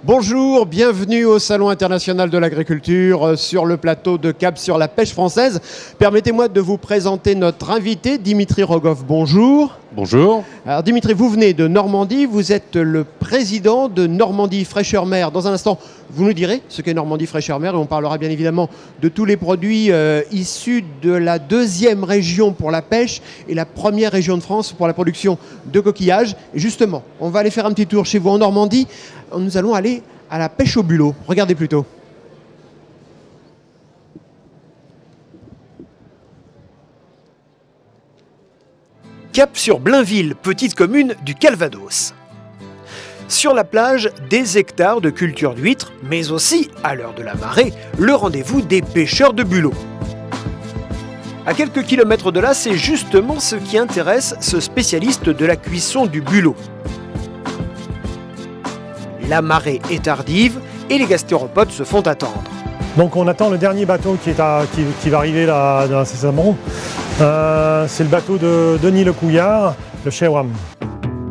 Bonjour, bienvenue au Salon international de l'agriculture sur le plateau de Cap sur la pêche française. Permettez-moi de vous présenter notre invité, Dimitri Rogoff. Bonjour. Bonjour. Alors Dimitri, vous venez de Normandie, vous êtes le président de Normandie Fraîcheur Mer. Dans un instant, vous nous direz ce qu'est Normandie Fraîcheur Mer et on parlera bien évidemment de tous les produits issus de la deuxième région pour la pêche et la première région de France pour la production de coquillages. Et justement, on va aller faire un petit tour chez vous en Normandie. Nous allons aller à la pêche au bulot. Regardez plutôt. Cap sur Blainville, petite commune du Calvados. Sur la plage, des hectares de culture d'huîtres, mais aussi, à l'heure de la marée, le rendez-vous des pêcheurs de bulots. À quelques kilomètres de là, c'est justement ce qui intéresse ce spécialiste de la cuisson du bulot. La marée est tardive et les gastéropodes se font attendre. Donc on attend le dernier bateau qui va arriver là incessamment. C'est le bateau de Denis Le Couillard, le Chewam.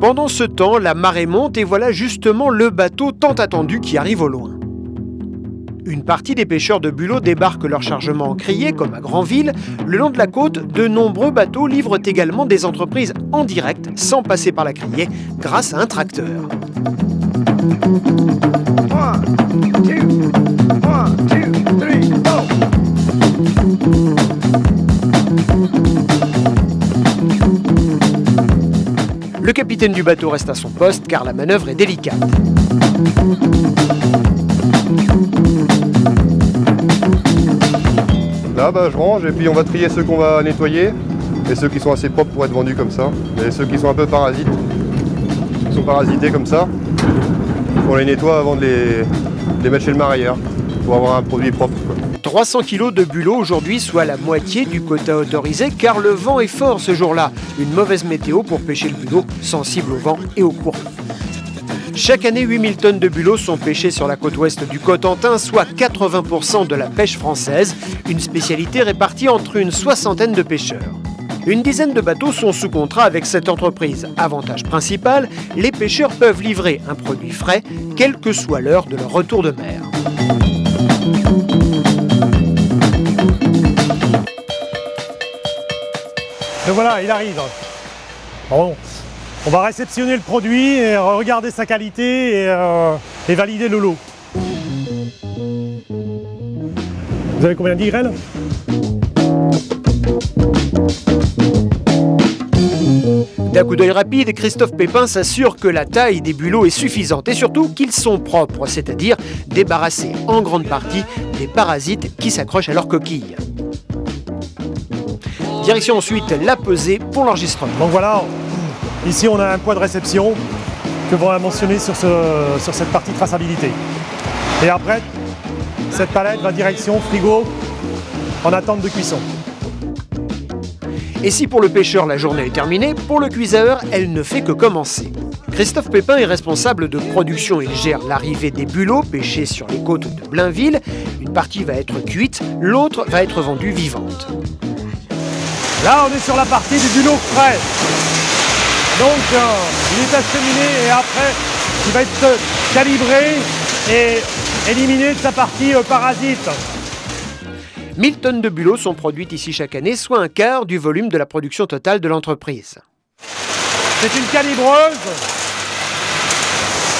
Pendant ce temps, la marée monte et voilà justement le bateau tant attendu qui arrive au loin. Une partie des pêcheurs de bulots débarquent leur chargement en criée, comme à Granville. Le long de la côte, de nombreux bateaux livrent également des entreprises en direct, sans passer par la criée, grâce à un tracteur. Le capitaine du bateau reste à son poste car la manœuvre est délicate. Là, je range et puis on va trier ceux qu'on va nettoyer et ceux qui sont assez propres pour être vendus comme ça. Et ceux qui sont un peu parasites, qui sont parasités comme ça, on les nettoie avant de les mettre chez le marailleur pour avoir un produit propre. 300 kg de bulots aujourd'hui, soit la moitié du quota autorisé, car le vent est fort ce jour-là. Une mauvaise météo pour pêcher le bulot, sensible au vent et au courant. Chaque année, 8000 tonnes de bulots sont pêchés sur la côte ouest du Cotentin, soit 80% de la pêche française, une spécialité répartie entre une soixantaine de pêcheurs. Une dizaine de bateaux sont sous contrat avec cette entreprise. Avantage principal, les pêcheurs peuvent livrer un produit frais, quelle que soit l'heure de leur retour de mer. Et voilà, il arrive. Bon, on va réceptionner le produit et regarder sa qualité et valider le lot. Vous avez combien d'irelles? D'un coup d'œil rapide, Christophe Pépin s'assure que la taille des bulots est suffisante et surtout qu'ils sont propres, c'est-à-dire débarrassés en grande partie des parasites qui s'accrochent à leur coquille. Direction ensuite la pesée pour l'enregistrement. Donc voilà, ici on a un poids de réception que l'on a mentionné sur cette partie traçabilité. Et après, cette palette va direction frigo en attente de cuisson. Et si pour le pêcheur la journée est terminée, pour le cuiseur, elle ne fait que commencer. Christophe Pépin est responsable de production, il gère l'arrivée des bulots pêchés sur les côtes de Blainville. Une partie va être cuite, l'autre va être vendue vivante. Là, on est sur la partie du bulot frais. Donc, il est acheminé et après, il va être calibré et éliminé de sa partie parasite. 1000 tonnes de bulots sont produites ici chaque année, soit un quart du volume de la production totale de l'entreprise. C'est une calibreuse.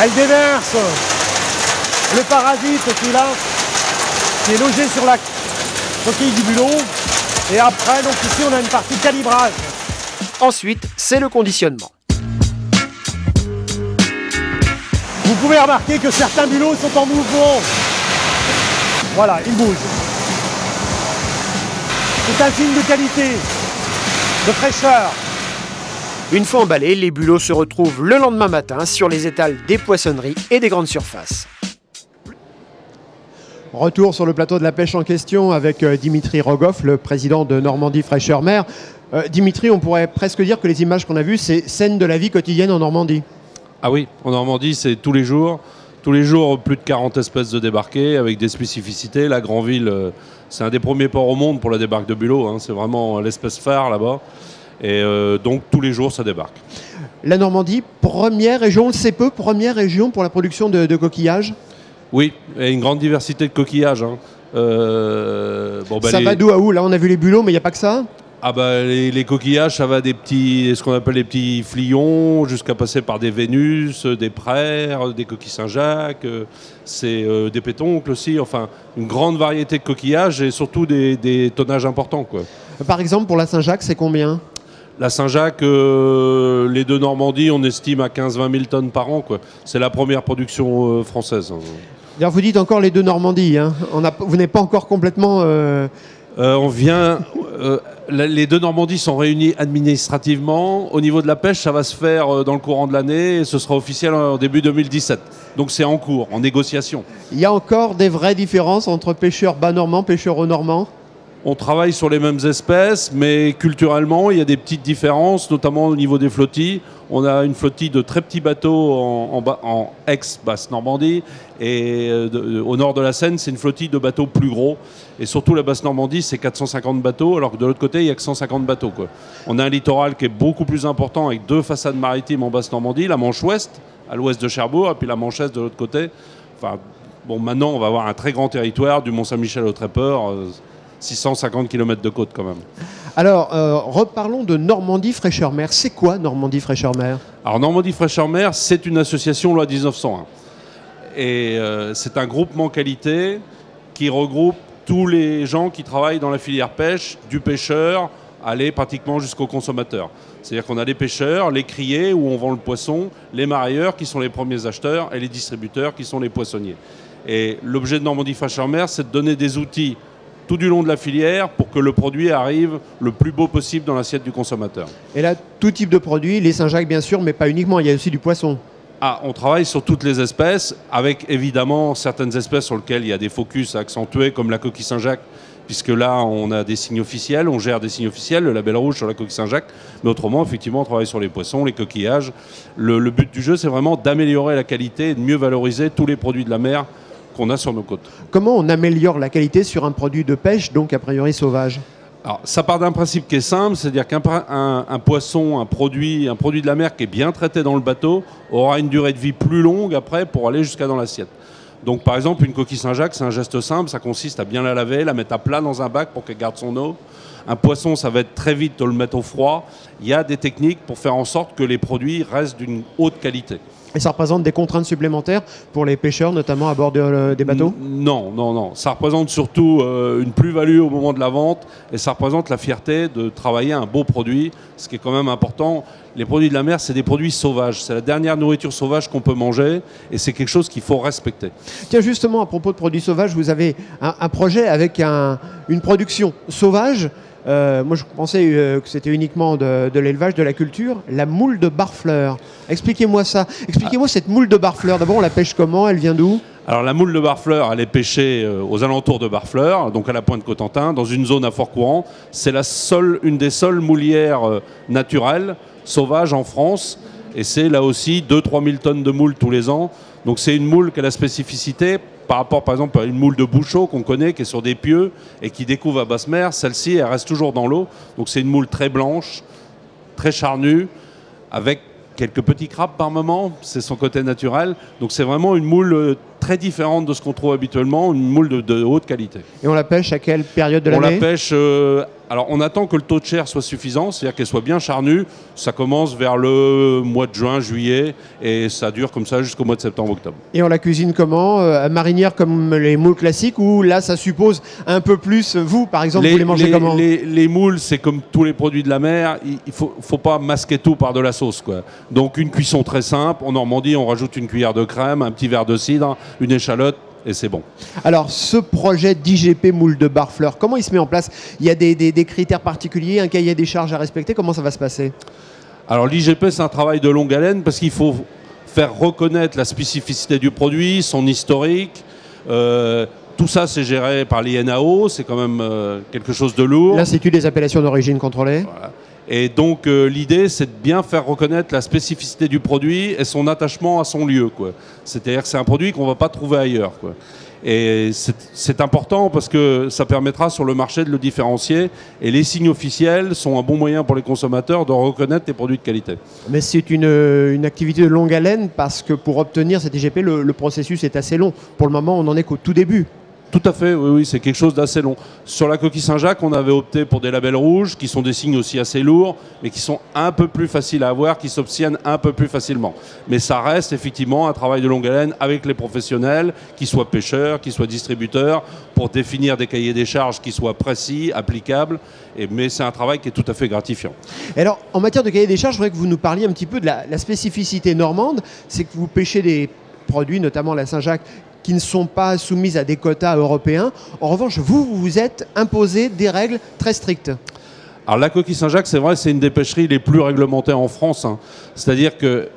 Elle déverse le parasite qui est logé sur la coquille du bulot. Et après, donc ici, on a une partie de calibrage. Ensuite, c'est le conditionnement. Vous pouvez remarquer que certains bulots sont en mouvement. Voilà, ils bougent. C'est un signe de qualité, de fraîcheur. Une fois emballés, les bulots se retrouvent le lendemain matin sur les étals des poissonneries et des grandes surfaces. Retour sur le plateau de la pêche en question avec Dimitri Rogoff, le président de Normandie Fraîcheur Mer. Dimitri, on pourrait presque dire que les images qu'on a vues, c'est scène de la vie quotidienne en Normandie. Ah oui, en Normandie, c'est tous les jours. Tous les jours, plus de 40 espèces de débarqués avec des spécificités. La Granville, c'est un des premiers ports au monde pour la débarque de bulots. Hein. C'est vraiment l'espèce phare là-bas. Et donc tous les jours ça débarque. La Normandie, première région, on le sait peu, première région pour la production de coquillages. Oui, et une grande diversité de coquillages. Hein. Ça va d'où à où? Là on a vu les bulots, mais il n'y a pas que ça. Ah bah les coquillages, ça va des petits, ce qu'on appelle les petits flions, jusqu'à passer par des Vénus, des praires, des coquilles Saint-Jacques, des pétoncles aussi, enfin une grande variété de coquillages et surtout des tonnages importants, quoi. Par exemple pour la Saint-Jacques, c'est combien? La Saint-Jacques, les deux Normandies, on estime à 15-20 000 tonnes par an, quoi. C'est la première production française. D'ailleurs, vous dites encore les deux Normandies, hein. Vous n'êtes pas encore complètement... les deux Normandies sont réunies administrativement. Au niveau de la pêche, ça va se faire dans le courant de l'année et ce sera officiel en début 2017. Donc c'est en cours, en négociation. Il y a encore des vraies différences entre pêcheurs bas-normands, pêcheurs haut-normands? On travaille sur les mêmes espèces, mais culturellement, il y a des petites différences, notamment au niveau des flottilles. On a une flottille de très petits bateaux en ex-Basse-Normandie, et au nord de la Seine, c'est une flottille de bateaux plus gros. Et surtout, la Basse-Normandie, c'est 450 bateaux, alors que de l'autre côté, il n'y a que 150 bateaux, quoi. On a un littoral qui est beaucoup plus important, avec deux façades maritimes en Basse-Normandie, la Manche Ouest, à l'ouest de Cherbourg, et puis la Manche Est de l'autre côté. Enfin, bon, maintenant, on va avoir un très grand territoire, du Mont-Saint-Michel au Tréport, 650 km de côte quand même. Alors, reparlons de Normandie Fraîcheur Mer. C'est quoi Normandie Fraîcheur Mer? Alors Normandie Fraîcheur Mer, c'est une association loi 1901. Et c'est un groupement qualité qui regroupe tous les gens qui travaillent dans la filière pêche, du pêcheur, aller pratiquement jusqu'au consommateur. C'est-à-dire qu'on a les pêcheurs, les criers où on vend le poisson, les marailleurs qui sont les premiers acheteurs et les distributeurs qui sont les poissonniers. Et l'objet de Normandie Fraîcheur Mer, c'est de donner des outils tout du long de la filière pour que le produit arrive le plus beau possible dans l'assiette du consommateur. Et là, tout type de produits, les Saint-Jacques bien sûr, mais pas uniquement, il y a aussi du poisson. Ah, on travaille sur toutes les espèces, avec évidemment certaines espèces sur lesquelles il y a des focus accentués, comme la coquille Saint-Jacques, puisque là, on a des signes officiels, on gère des signes officiels, le label rouge sur la coquille Saint-Jacques, mais autrement, effectivement, on travaille sur les poissons, les coquillages. Le but du jeu, c'est vraiment d'améliorer la qualité et de mieux valoriser tous les produits de la mer qu'on a sur nos côtes. Comment on améliore la qualité sur un produit de pêche, donc a priori sauvage? Alors, ça part d'un principe qui est simple, c'est-à-dire qu'un poisson, un produit de la mer qui est bien traité dans le bateau aura une durée de vie plus longue après pour aller jusqu'à dans l'assiette. Donc par exemple, une coquille Saint-Jacques, c'est un geste simple, ça consiste à bien la laver, la mettre à plat dans un bac pour qu'elle garde son eau. Un poisson, ça va être très vite de le mettre au froid. Il y a des techniques pour faire en sorte que les produits restent d'une haute qualité. Et ça représente des contraintes supplémentaires pour les pêcheurs, notamment à bord des bateaux? Non. Ça représente surtout une plus-value au moment de la vente et ça représente la fierté de travailler un beau produit, ce qui est quand même important. Les produits de la mer, c'est des produits sauvages. C'est la dernière nourriture sauvage qu'on peut manger et c'est quelque chose qu'il faut respecter. Tiens, justement, à propos de produits sauvages, vous avez un projet avec une production sauvage. Moi, je pensais que c'était uniquement de l'élevage, de la culture. La moule de Barfleur. Expliquez-moi ça. Expliquez-moi cette moule de Barfleur. D'abord, on la pêche comment? Elle vient d'où? Alors, la moule de Barfleur, elle est pêchée aux alentours de Barfleur, donc à la pointe Cotentin, dans une zone à fort courant. C'est une des seules moulières naturelles, sauvages en France. Et c'est là aussi 2-3 000 tonnes de moules tous les ans. Donc, c'est une moule qui a la spécificité par rapport, par exemple, à une moule de Bouchot qu'on connaît, qui est sur des pieux et qui découvre à basse mer. Celle-ci, elle reste toujours dans l'eau. Donc, c'est une moule très blanche, très charnue, avec quelques petits crabes par moment. C'est son côté naturel. Donc, c'est vraiment une moule très différente de ce qu'on trouve habituellement, une moule de haute qualité. Et on la pêche à quelle période de l'année? On la pêche... alors, on attend que le taux de chair soit suffisant, c'est-à-dire qu'elle soit bien charnue. Ça commence vers le mois de juin, juillet, et ça dure comme ça jusqu'au mois de septembre, octobre. Et on la cuisine comment? À marinière comme les moules classiques, ou là, ça suppose un peu plus... Vous, par exemple, vous les mangez comment? Les moules, c'est comme tous les produits de la mer. Il ne faut pas masquer tout par de la sauce, quoi. Donc, une cuisson très simple. En Normandie, on rajoute une cuillère de crème, un petit verre de cidre, une échalote, et c'est bon. Alors, ce projet d'IGP moule de Barfleur, comment il se met en place? Il y a des critères particuliers, un cahier des charges à respecter? Comment ça va se passer? Alors, l'IGP, c'est un travail de longue haleine parce qu'il faut faire reconnaître la spécificité du produit, son historique. Tout ça, c'est géré par l'INAO. C'est quand même quelque chose de lourd. L'Institut des appellations d'origine contrôlée. Voilà. Et donc l'idée, c'est de bien faire reconnaître la spécificité du produit et son attachement à son lieu, quoi. C'est-à-dire que c'est un produit qu'on ne va pas trouver ailleurs, quoi. Et c'est important parce que ça permettra sur le marché de le différencier. Et les signes officiels sont un bon moyen pour les consommateurs de reconnaître les produits de qualité. Mais c'est une activité de longue haleine parce que pour obtenir cet IGP, le processus est assez long. Pour le moment, on n'en est qu'au tout début. Tout à fait, oui, c'est quelque chose d'assez long. Sur la coquille Saint-Jacques, on avait opté pour des labels rouges, qui sont des signes aussi assez lourds, mais qui sont un peu plus faciles à avoir, qui s'obtiennent un peu plus facilement. Mais ça reste effectivement un travail de longue haleine avec les professionnels, qu'ils soient pêcheurs, qu'ils soient distributeurs, pour définir des cahiers des charges qui soient précis, applicables. Mais c'est un travail qui est tout à fait gratifiant. Et alors, en matière de cahier des charges, je voudrais que vous nous parliez un petit peu de la spécificité normande. C'est que vous pêchez des produits, notamment la Saint-Jacques, qui ne sont pas soumises à des quotas européens. En revanche, vous vous êtes imposé des règles très strictes. Alors la coquille Saint-Jacques, c'est vrai, c'est une des pêcheries les plus réglementées en France. Hein. C'est-à-dire que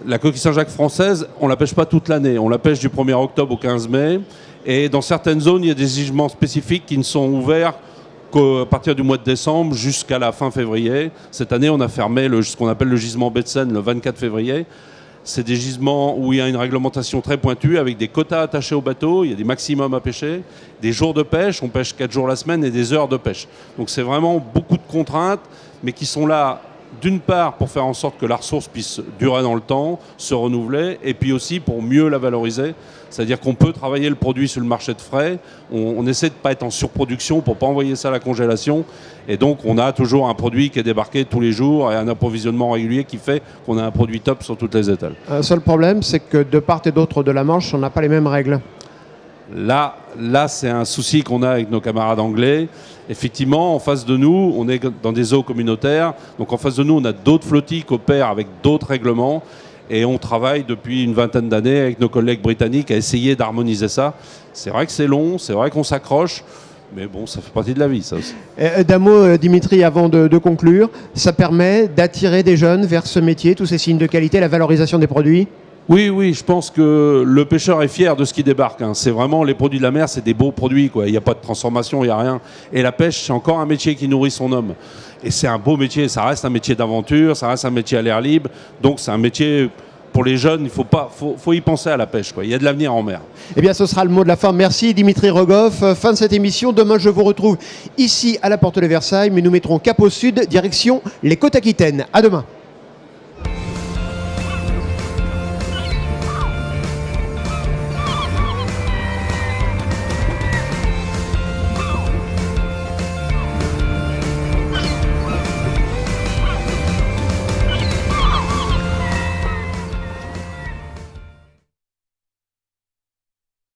la coquille Saint-Jacques française, on ne la pêche pas toute l'année. On la pêche du 1er octobre au 15 mai. Et dans certaines zones, il y a des gisements spécifiques qui ne sont ouverts qu'à partir du mois de décembre jusqu'à la fin février. Cette année, on a fermé ce qu'on appelle le gisement baie de Seine le 24 février. C'est des gisements où il y a une réglementation très pointue avec des quotas attachés au bateau, il y a des maximums à pêcher, des jours de pêche, on pêche 4 jours la semaine et des heures de pêche. Donc c'est vraiment beaucoup de contraintes, mais qui sont là d'une part pour faire en sorte que la ressource puisse durer dans le temps, se renouveler, et puis aussi pour mieux la valoriser. C'est-à-dire qu'on peut travailler le produit sur le marché de frais, on essaie de ne pas être en surproduction pour ne pas envoyer ça à la congélation, et donc on a toujours un produit qui est débarqué tous les jours et un approvisionnement régulier qui fait qu'on a un produit top sur toutes les étals. Un seul problème, c'est que de part et d'autre de la Manche, on n'a pas les mêmes règles. Là c'est un souci qu'on a avec nos camarades anglais. Effectivement, en face de nous, on est dans des eaux communautaires. Donc en face de nous, on a d'autres flottilles qui opèrent avec d'autres règlements. Et on travaille depuis une vingtaine d'années avec nos collègues britanniques à essayer d'harmoniser ça. C'est vrai que c'est long, c'est vrai qu'on s'accroche. Mais bon, ça fait partie de la vie, ça aussi. D'un mot, Dimitri, avant de conclure, ça permet d'attirer des jeunes vers ce métier, tous ces signes de qualité, la valorisation des produits? Oui, je pense que le pêcheur est fier de ce qui débarque. Hein. C'est vraiment les produits de la mer, c'est des beaux produits, quoi. Il n'y a pas de transformation, il n'y a rien. Et la pêche, c'est encore un métier qui nourrit son homme. Et c'est un beau métier, ça reste un métier d'aventure, ça reste un métier à l'air libre. Donc c'est un métier pour les jeunes, il faut y penser à la pêche, quoi. Il y a de l'avenir en mer. Eh bien, ce sera le mot de la fin. Merci Dimitri Rogoff. Fin de cette émission. Demain, je vous retrouve ici à la Porte de Versailles, mais nous mettrons cap au sud, direction les Côtes Aquitaines. À demain.